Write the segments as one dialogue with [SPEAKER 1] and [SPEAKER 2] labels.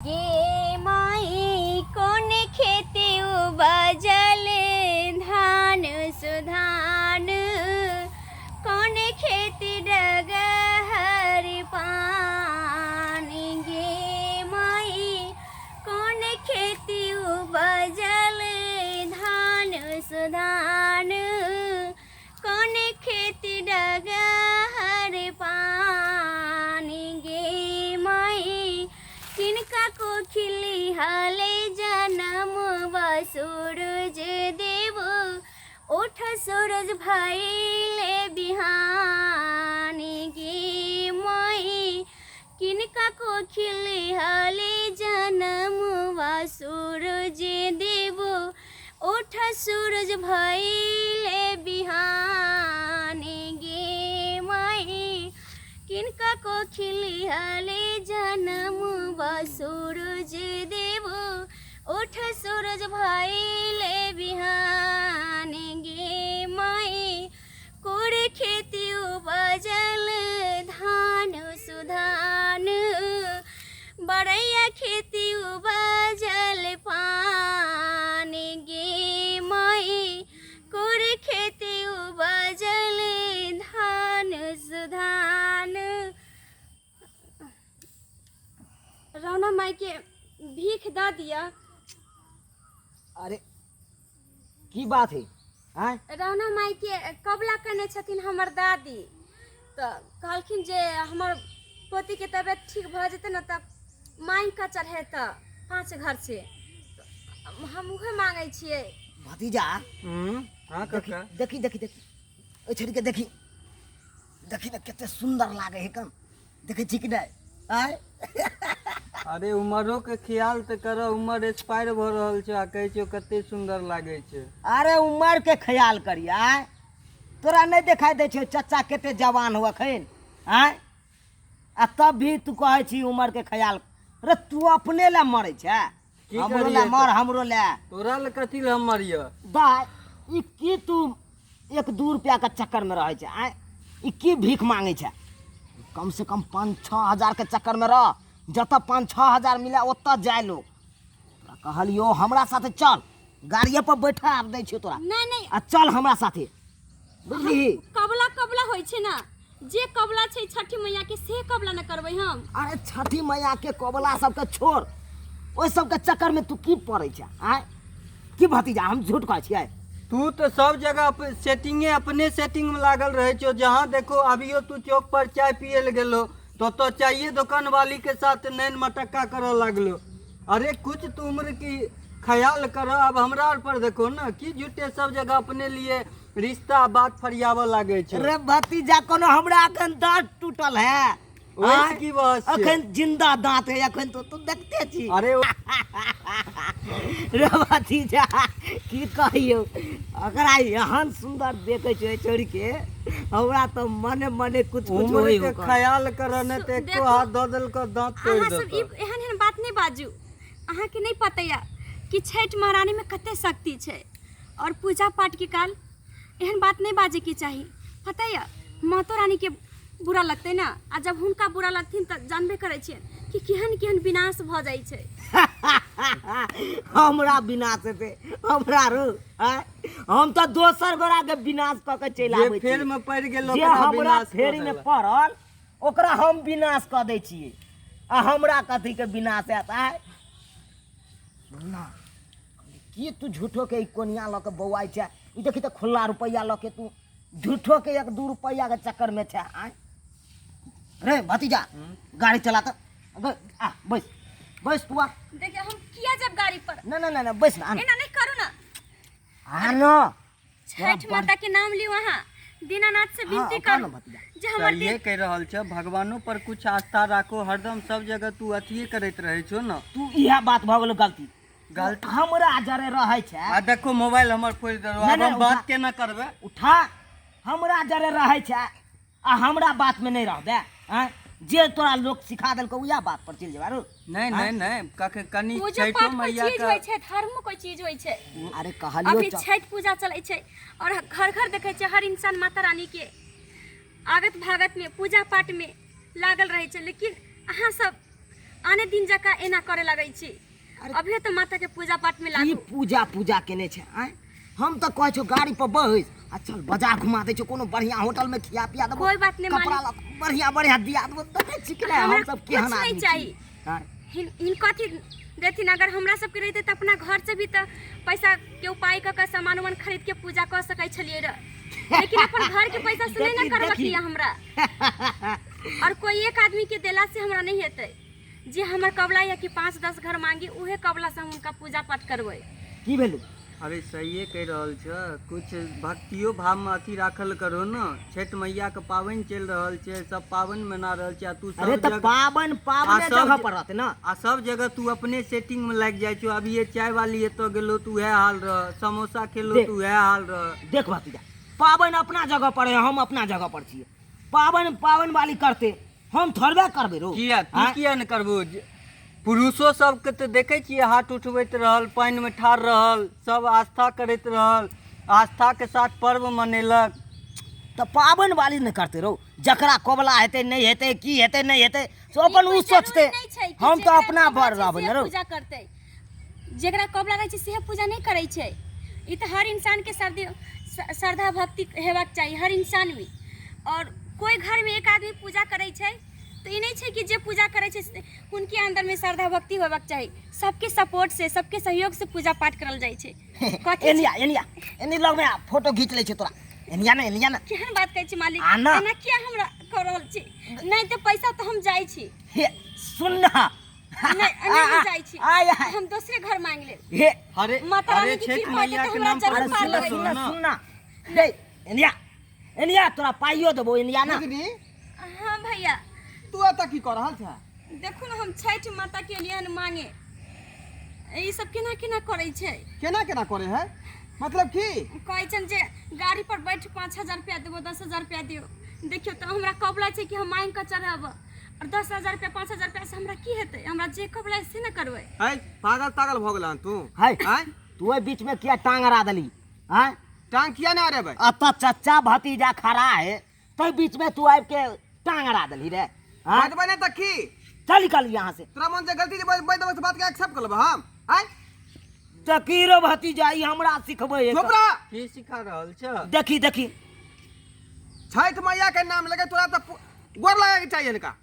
[SPEAKER 1] गे माई कौन खेती उपजल धान सुधान कौन खेती डगहर पानी गे माई कौन खेती उपजल धान सुधान कौन खेती डगहर पानी गे माई किनका को खिली हाले जन्म व सूरज देव उठ सूरज भइले बिहानी गे माई किनका को खिली हाले जन्म व सूरज देव उठ सूरज भइले बिहानी गे माई किनका को खिली हाले जन्म व सूरज देव उठ सूरज भइले बिहानी गे माई कोर खेती उपजल धान सुधान बड़ैया खेती उपजल पानी गे माई कोर खेती उपजल धान सुधान। रौना माई के भीख दा दिया।
[SPEAKER 2] अरे की बात है
[SPEAKER 1] रौना माई के कबला करने छथिन हमर दादी तो कहलखिन जे हमर पोती के तबियत ठीक भ जेते न तब माई का चढ़े त 5 घर से तो हम उहे मांगे छिए।
[SPEAKER 2] भतीजा
[SPEAKER 3] हाँ काका
[SPEAKER 2] देखी देखी देखी ओ छोड़ी के देखी देखी ना कितने सुंदर लागे है कम देखे ठीक नहीं आय
[SPEAKER 3] अरे उमरो के ख्याल तो करो उमर एक्सपायर भ रहल छै आ कहै छै कते सुंदर लागे छै।
[SPEAKER 2] अरे उम्र के ख्याल करिया तोरा नहीं दिखाई दे छो चाचा केते जवान हुआ खैन आय आ तब भी तू कहे छी उम्र के ख्याल अरे तू अपने ला मरे छै हमरो ला मर हमरो ला
[SPEAKER 3] तोरा ले कथी ले हम मरिय
[SPEAKER 2] दाय ई की तू 1-2 रुपया के चक्कर में रहे छै आय ई की भीख मांगे छै कम से कम 5-6 हजार के चक्कर में रह जत 5-6 हजार मिले ओत जाय लोग तोरा कहलियो हमरा साथे चल गाड़िए पर बैठा आब दै छियो तोरा
[SPEAKER 1] नहीं नहीं
[SPEAKER 2] आ चल हमरा साथे बुझली
[SPEAKER 1] कबला कबला होय छै ना जे कबला छै छठी मैया के से कबला न करबै हम।
[SPEAKER 2] अरे छठी मैया के कबला सबके छोड़ ओइ सबके चक्कर में तू की पड़ै छै आय की भतीजा हम झूठ कहै छियै
[SPEAKER 3] तू तो सब जगह सेटिंगे अपने सेटिंग में लागल रहे छो जहाँ देखो अभियो तू चौक पर चाय पिए ले गेलो तो चाहिए दुकान वाली के साथ नैन मटक्का करे लगलो। अरे कुछ तू उम्र की ख्याल करो अब हमरा पर देखो ना कि झूठे सब जगह अपने लिए रिश्ता बात फरियाव लागे छै।
[SPEAKER 2] रे भतीजा कोनो हमरा अखन दांत टूटल है
[SPEAKER 3] ओही की बात छै
[SPEAKER 2] अखन जिंदा दांत है अखन तो तू देखते छी।
[SPEAKER 3] अरे
[SPEAKER 2] रे भतीजा की कहियो अकरा एहन सुंदर देखे छै छोड़ी के हमरा तो मने मने कुछ
[SPEAKER 3] उम्र के ख्याल कर न ते एको हाथ द देल को दांत तोड़
[SPEAKER 1] अहाँ
[SPEAKER 3] दे
[SPEAKER 1] सब एहन एहन बात नहीं बाजू अहाँ के नहीं पता या कि छठ महारानी में कते शक्ति छै और पूजा पाठ के काल एहन बात नहीं बाजे के चाहिए पता या मातो रानी के बुरा लगते ना आ जब हुनका बुरा लगथिन त जानबे करे छियै कि केहन केहन विनाश भ जाय छै।
[SPEAKER 2] हमरा विनाश हेते हमरा रो हम तो दोसर गोरा के विनाश क के चलि आबै छी
[SPEAKER 3] फेर में पड़ गेल
[SPEAKER 2] जे हमरा फेरी में पड़ल ओकरा हम विनाश क दै छियै आ हमरा कथी के विनाश हैत आय ना की तू झूठो के कोनिया ल के बौआई छै ई देखी त खुला रुपया ल के तू झूठो के 1-2 रुपया के चक्कर में छै आय रे भतीजा गाड़ी चला त आ बस बस तू आ
[SPEAKER 1] देखिए हम किया जब गाड़ी पर
[SPEAKER 2] ना ना ना बस ना
[SPEAKER 1] एना नहीं करू ना
[SPEAKER 2] आ ना
[SPEAKER 1] छठ माता के नाम ली वहाँ दीनानाथ से विनती करू जे हमर
[SPEAKER 3] ये कह रहल छ भगवानो पर कुछ आस्था राखो हरदम सब जगह तू अथिए करैत रहे छो ना तू
[SPEAKER 2] इहा बात भ गेल गलती
[SPEAKER 3] गलती
[SPEAKER 2] हमरा जरे रहे छै
[SPEAKER 3] आ देखो मोबाइल हमर फोड़ देलो अब हम बात केना करबे
[SPEAKER 2] उठा हमरा जरे रहे छै आ हमरा बात में नहीं रहबे हैं जे तोरा लोग सिखा देलको उया बात पर चल जेबारो
[SPEAKER 3] नहीं नहीं नहीं कखे कनी
[SPEAKER 1] पूजा
[SPEAKER 3] छठो
[SPEAKER 1] पाठ कोई
[SPEAKER 3] मैया
[SPEAKER 1] चीज
[SPEAKER 3] का
[SPEAKER 1] होय छै धर्म कोई चीज होय छै।
[SPEAKER 2] अरे कहलियो
[SPEAKER 1] अभी छठ पूजा चलै छै और घर घर देखे छै हर इंसान माता रानी के आगत भागत में पूजा पाठ में लागल रहे छै लेकिन अहाँ सब आने दिन जका एना करे लगै छी। अभी तो माता के पूजा पाठ में
[SPEAKER 2] की
[SPEAKER 1] लागू।
[SPEAKER 2] पूजा पूजा केने छै आय? हम तो कहै छौ गाड़ी पर बैस आ चल बाजार घुमा दे छौ, कोनो बढ़िया होटल में खिया पिया देबो,
[SPEAKER 1] कोई बात नहीं
[SPEAKER 2] कपड़ा
[SPEAKER 1] मालिक।
[SPEAKER 2] ला बढ़िया बढ़िया दिया देबो, देखे छी कि नहीं हम सब
[SPEAKER 1] कुछ
[SPEAKER 2] केहन
[SPEAKER 1] नहीं
[SPEAKER 2] आदमी
[SPEAKER 1] चाहिए।
[SPEAKER 2] छी। आय?
[SPEAKER 1] इन कथी देथिन? अगर हमरा सबके रहते तो अपना घर से भी तो पैसा के उपाय क सामान उमान खरीद के पूजा कर सकै छलिए रे, लेकिन अपन घर के पैसा से नहीं ना करबा
[SPEAKER 2] देखी।
[SPEAKER 1] किया हमरा। और कोई एक आदमी के देला से हमरा नहीं हेतै। जे हमर कबला या कि 5-10 घर मांगी उहे कबला से हम उनका पूजा पाठ करबै।
[SPEAKER 2] की भेलू?
[SPEAKER 3] अरे सहिए कह रहल छ, कुछ भक्तियो भाव में अथी राखल करो न। छठ मैया के पाबनि चल रहल छै, सब पाबनि मना रहल छै, आ तू सब
[SPEAKER 2] अरे तो
[SPEAKER 3] जगह
[SPEAKER 2] पावन पावन
[SPEAKER 3] सब
[SPEAKER 2] जगह
[SPEAKER 3] ज-
[SPEAKER 2] पर रहते ना।
[SPEAKER 3] आ सब जगह तू अपने सेटिंग में लग जाए छो। अभी ये चाय वाली एतो गेलो तू है हाल रह, समोसा खेलो
[SPEAKER 2] देख।
[SPEAKER 3] तू है हाल रह।
[SPEAKER 2] देख भतीजा, पावन अपना जगह पर है, हम अपना जगह पर छिए। पावन पावन वाली करते हम थोड़बे करबे रो।
[SPEAKER 3] किया तू
[SPEAKER 2] आय?
[SPEAKER 3] किया न करबो? पुरुषो सबके तो देखे छियै हाथ उठबैत रहल, पानि में ठाढ़ रहल, सब आस्था करैत रहल, आस्था के साथ पर्व मनेलक।
[SPEAKER 2] तो पावन वाली न करते रहो। जकरा कोबला हेते नहीं हेते, की हेते नहीं हेते, सो अपन उ सोचते। हम तो अपना बर रहबे न रो।
[SPEAKER 1] पूजा करते जेकरा कबला रहै छै से पूजा नहीं करै छै। ई तो हर इंसान के श्रद्धा भक्ति हेबाक चाहिए, हर इंसान में। और कोई घर में एक आदमी पूजा करै छै तो ई नहीं छै कि जे पूजा करै छै उनके अंदर में श्रद्धा भक्ति होबाक चाहिए। सबके सपोर्ट से, सबके सहयोग से पूजा पाठ करल जाइ छै। कथी
[SPEAKER 2] एनिया एनिया एनी लग में आ, फोटो खींच ले छै तोरा। एनिया ना
[SPEAKER 1] केहन बात कहै छी मालिक?
[SPEAKER 2] आना।
[SPEAKER 1] एना किया हमरा कर रहल छी? नहीं तो पैसा तो हम जाइ छी।
[SPEAKER 2] हे सुन ना।
[SPEAKER 1] नहीं जाइ छी,
[SPEAKER 2] आय आय
[SPEAKER 1] हम दूसरे घर मांग ले।
[SPEAKER 2] हे
[SPEAKER 3] अरे
[SPEAKER 1] माता
[SPEAKER 3] अरे
[SPEAKER 1] रानी की
[SPEAKER 3] छठ
[SPEAKER 1] कृपा
[SPEAKER 3] मैया
[SPEAKER 1] है तो
[SPEAKER 3] के
[SPEAKER 1] हमरा
[SPEAKER 3] नाम पर
[SPEAKER 1] जरूर
[SPEAKER 2] अरे
[SPEAKER 1] पार
[SPEAKER 2] सुन ना
[SPEAKER 1] लगै।
[SPEAKER 2] सुन ना सुन ना। हे एनिया एनिया तोरा पाइयो देबो। एनिया ना
[SPEAKER 1] हाँ भैया,
[SPEAKER 4] तू एतऽ की कर रहल छै?
[SPEAKER 1] देखू ना हम छठ माता के लिए न मांगे। ई सब केना केना करै छै?
[SPEAKER 4] केना केना करे है? मतलब की?
[SPEAKER 1] कहै छन जे गाड़ी पर बैठ 5,000 रुपया देबो, 10,000 रुपया दियो। देखियो तो हमरा कबला छै कि हम मांग के चढ़ाब, और 10,000 रुपया 5,000 रुपया से हमरा की हेतै? हमरा जे कबला से न करबै।
[SPEAKER 4] है पागल पागल भ गेलन तू।
[SPEAKER 2] हाय
[SPEAKER 4] हैं?
[SPEAKER 2] तू ए बीच में किया टांग अड़ा दली? हां
[SPEAKER 4] टांग किया ना रे भाई?
[SPEAKER 2] अत चच्चा भतीजा खड़ा है तो बीच में तू आब के टांग अड़ा दली रे। हां
[SPEAKER 4] बात बने तक की?
[SPEAKER 2] चल निकल यहाँ से।
[SPEAKER 4] तोरा मन से गलती जे बात के एक्सेप्ट कर लेब हम? हैं?
[SPEAKER 2] तकीरो भतीजा ई हमरा सिखबै।
[SPEAKER 4] चुप रह।
[SPEAKER 3] की सिखा रहल छ?
[SPEAKER 2] देखी देखी
[SPEAKER 4] छठ मैया के नाम लगे तोरा तो गोर लगे के चाहिए इनका।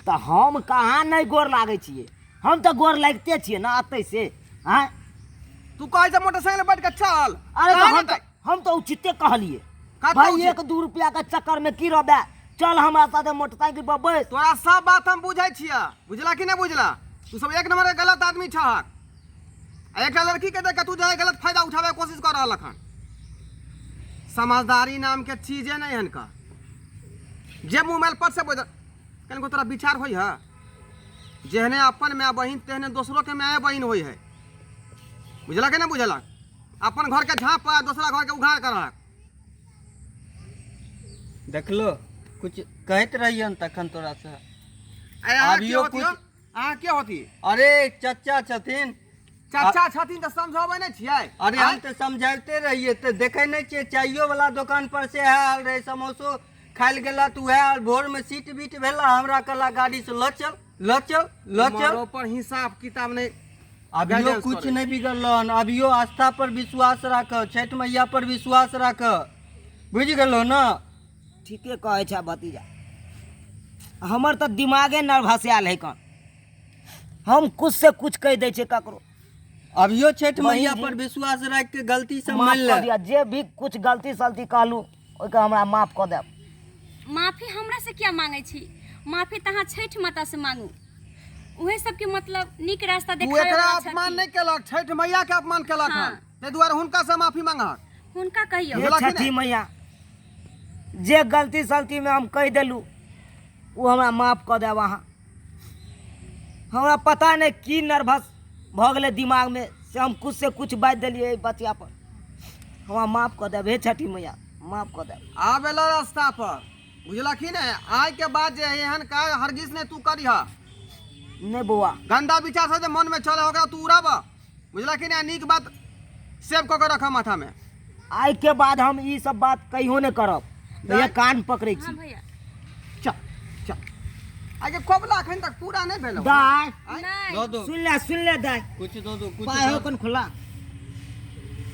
[SPEAKER 2] तो हम कहाँ नहीं गोर लागे छिए, हम तो गोर लगते छिए ना अतै से। हां
[SPEAKER 4] तू कहे से मोटरसाइकिल बैठ के चल।
[SPEAKER 2] अरे तो
[SPEAKER 4] कहाँ
[SPEAKER 2] हम तो उचिते कहलिए
[SPEAKER 4] का
[SPEAKER 2] भाई
[SPEAKER 4] उचित?
[SPEAKER 2] 1-2 रुपया के चक्कर में की रहबे, चल हमरा साथे मोटरसाइकिल पर बैस।
[SPEAKER 4] तोरा सब बात हम बुझै छियै, बुझला कि नहीं बुझला? तू सब एक नंबर के गलत आदमी छहक। आ एकटा लड़की के देख के तू जो है गलत फायदा उठावे के कोशिश कर रहल हन। समझदारी नाम के चीजे नहीं हन का। जे मुंह मेल पर से बोल कनको तोरा विचार होई है? जेहने अपन माय बहिन तेहने दोसरो के माय बहिन होई है। बुझला कि नहीं बुझला? अपन घर के झाँप पर दूसरा घर के उघाड़ कर।
[SPEAKER 3] देखलो कुछ कहत रहियन तखन तोरा से।
[SPEAKER 4] अभियो
[SPEAKER 3] अभियो
[SPEAKER 4] कुछ
[SPEAKER 3] कुछ-
[SPEAKER 4] अहाँ के होती?
[SPEAKER 3] अरे चचा छथिन।
[SPEAKER 4] चाचा छथिन तो समझावे नहीं छियै?
[SPEAKER 3] अरे हम तो समझाते रहिए, तो देखे नहीं छे चाइयो वाला दुकान पर से आयल रहे, समोसो खाइल गेला तू आयल, भोर में सीट बीट भेला, हमरा कहला गाड़ी से ल चल ल चल ल चल।
[SPEAKER 4] मारो पर हिसाब किताब नहीं।
[SPEAKER 3] अभियो
[SPEAKER 4] गाइडेंस
[SPEAKER 3] कुछ
[SPEAKER 4] करे।
[SPEAKER 3] नहीं बिगड़लन। अभियो आस्था पर विश्वास राख, छठ मैया पर विश्वास राख। बुझ गेलो ना?
[SPEAKER 2] ठीके कहे छै भतीजा, हमर तो दिमागे नर्वस आयल है कन। हम कुछ से कुछ कह दे छे ककरो।
[SPEAKER 3] अभियो छठ
[SPEAKER 2] बहिन
[SPEAKER 3] मैया
[SPEAKER 2] जी,
[SPEAKER 3] पर विश्वास राख के गलती से
[SPEAKER 2] माफ
[SPEAKER 3] मान
[SPEAKER 2] कर
[SPEAKER 3] ले।
[SPEAKER 2] दिया, जे भी कुछ गलती सलती कहलू ओके हमरा माफ कर देब।
[SPEAKER 1] माफी हमरा से क्या मांगे छी? माफी तहाँ छठ माता से मांगू। उहे सबके मतलब नीक रास्ता
[SPEAKER 4] तू
[SPEAKER 1] देखावे
[SPEAKER 4] एकरा
[SPEAKER 1] वाला
[SPEAKER 4] अपमान
[SPEAKER 1] छथिन।
[SPEAKER 4] नहीं केलक, छठ मैया के अपमान केलक
[SPEAKER 1] हाँ।
[SPEAKER 4] हन। ते दुआरे हुनका से माफी मांगहक।
[SPEAKER 1] हुनका कहियो
[SPEAKER 2] हे
[SPEAKER 4] बुझला कि
[SPEAKER 2] छठी
[SPEAKER 4] नहीं?
[SPEAKER 2] मैया, जे गलती सलती में हम कह देलू वो हमरा माफ कर देब अहाँ। हमरा पता नहीं की नर्वस भ गेलै दिमाग में से हम कुछ से कुछ बात दिलिए बतिया पर। हमरा माफ कर देब हे छठी मैया, माफ कर देब।
[SPEAKER 4] आबेला रास्ता पर, बुझला कि नहीं? आज के बाद जे एहन का हरगिज ने तू करिहा।
[SPEAKER 2] नहीं बउआ,
[SPEAKER 4] गंदा विचार से जे मन में चले होगा तू उड़ाब। बुझला कि नहीं? नीक बात सेव क के रखा माथा में।
[SPEAKER 2] आज के बाद हम ई सब बात कहियो नहीं करब। भैया कान पकड़े
[SPEAKER 1] हाँ
[SPEAKER 2] छी।
[SPEAKER 1] भैया।
[SPEAKER 4] चल चल आगे कोबला अखन तक पूरा नहीं भेल
[SPEAKER 2] दाय
[SPEAKER 1] नहीं
[SPEAKER 3] दो दो
[SPEAKER 2] सुन ले दाय
[SPEAKER 3] कुछ दो दो कुछ
[SPEAKER 2] पाय हो
[SPEAKER 3] दो।
[SPEAKER 2] कन खुला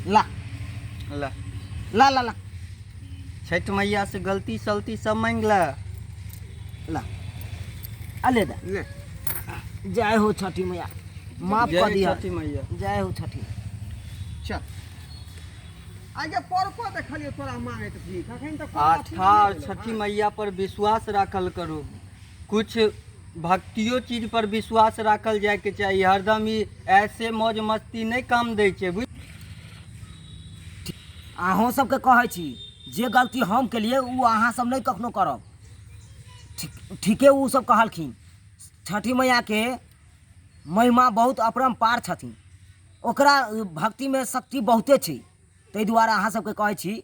[SPEAKER 2] ला
[SPEAKER 3] ला
[SPEAKER 2] ला ला ला
[SPEAKER 3] छठ मैया से गलती सलती सब मांग ला।
[SPEAKER 2] ला अले दा
[SPEAKER 4] ले
[SPEAKER 2] जय हो छठी मैया माफ कर
[SPEAKER 3] जय
[SPEAKER 2] दिया
[SPEAKER 3] छठी मैया।
[SPEAKER 2] जय हो छठी
[SPEAKER 4] चल आगे पर को देखलिए तोरा मांगे त ठीक अखन तक
[SPEAKER 3] आस्था और छठी मैया पर विश्वास राखल करो। कुछ भक्तियो चीज पर विश्वास राखल जाए के चाहिए। हरदम ही ऐसे मौज मस्ती नहीं काम दै छै बुझ।
[SPEAKER 2] अहों सबके कहै छी जे गलती हम केलिए उ अहाँ सब नहीं कखनो करब। ठीके उ सब कहलखिन छठी मैया के महिमा बहुत अपरम्पार छथिन, ओकरा भक्ति में शक्ति बहुते छै। ताहि दुआरे अहाँ सबके कहै छी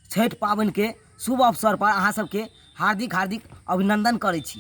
[SPEAKER 2] छठि पाबनि के शुभ अवसर पर अहाँ सबके हार्दिक हार्दिक अभिनंदन करै छी।